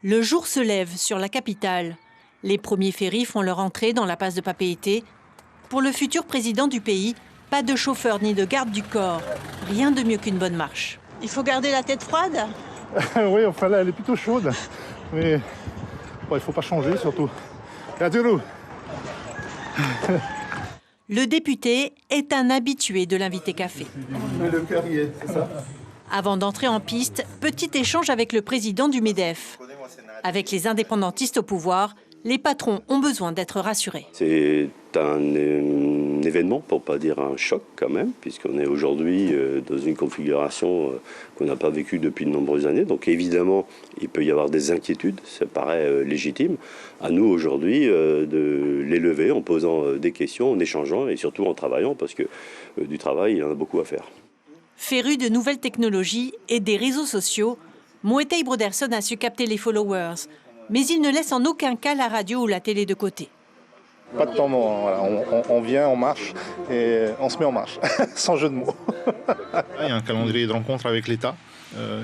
Le jour se lève sur la capitale. Les premiers ferries font leur entrée dans la passe de Papeete. Pour le futur président du pays, pas de chauffeur ni de garde du corps. Rien de mieux qu'une bonne marche. Il faut garder la tête froide. Oui, enfin là, elle est plutôt chaude. Mais bon, il ne faut pas changer surtout. Le député est un habitué de l'invité café. Mais le cœur y est, c'est ça. Avant d'entrer en piste, petit échange avec le président du MEDEF. Avec les indépendantistes au pouvoir, les patrons ont besoin d'être rassurés. C'est un événement, pour ne pas dire un choc quand même, puisqu'on est aujourd'hui dans une configuration qu'on n'a pas vécue depuis de nombreuses années. Donc évidemment, il peut y avoir des inquiétudes, ça paraît légitime. À nous aujourd'hui de les lever en posant des questions, en échangeant et surtout en travaillant, parce que du travail, il y en a beaucoup à faire. Féru de nouvelles technologies et des réseaux sociaux, Moetei Broderson a su capter les followers. Mais il ne laisse en aucun cas la radio ou la télé de côté. Pas de temps mort, voilà. On vient, on marche et on se met en marche, sans jeu de mots. Il y a un calendrier de rencontres avec l'État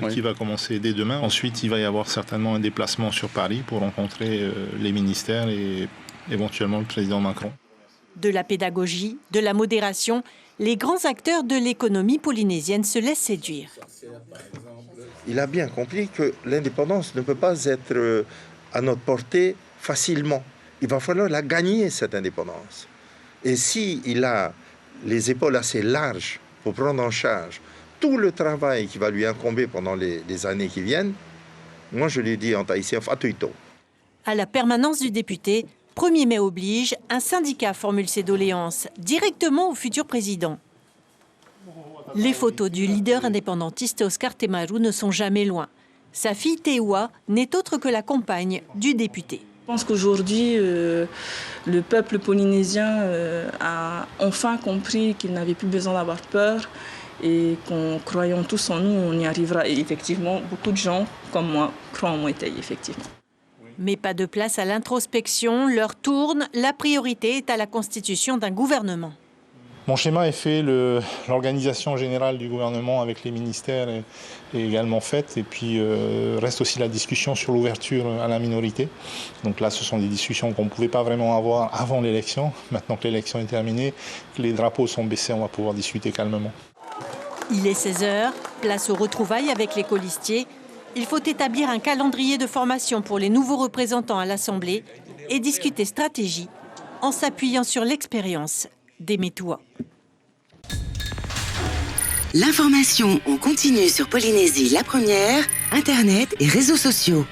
qui va commencer dès demain. Ensuite, il va y avoir certainement un déplacement sur Paris pour rencontrer les ministères et éventuellement le président Macron. De la pédagogie, de la modération, les grands acteurs de l'économie polynésienne se laissent séduire. Il a bien compris que l'indépendance ne peut pas être à notre portée facilement. Il va falloir la gagner, cette indépendance. Et s'il a les épaules assez larges pour prendre en charge tout le travail qui va lui incomber pendant les années qui viennent, moi je lui dis en tahitien, fatuito. À la permanence du député, 1er mai oblige, un syndicat formule ses doléances directement au futur président. Les photos du leader indépendantiste Oscar Temaru ne sont jamais loin. Sa fille Teua n'est autre que la compagne du député. Je pense qu'aujourd'hui, le peuple polynésien a enfin compris qu'il n'avait plus besoin d'avoir peur et qu'en croyant tous en nous, on y arrivera. Et effectivement, beaucoup de gens, comme moi, croient en Moetei, effectivement. Mais pas de place à l'introspection, l'heure tourne, la priorité est à la constitution d'un gouvernement. Mon schéma est fait, l'organisation générale du gouvernement avec les ministères est également faite. Et puis reste aussi la discussion sur l'ouverture à la minorité. Donc là, ce sont des discussions qu'on ne pouvait pas vraiment avoir avant l'élection. Maintenant que l'élection est terminée, que les drapeaux sont baissés, on va pouvoir discuter calmement. Il est 16h, place aux retrouvailles avec les colistiers. Il faut établir un calendrier de formation pour les nouveaux représentants à l'Assemblée et discuter stratégie en s'appuyant sur l'expérience des Métois. L'information en continu sur Polynésie la première, Internet et réseaux sociaux.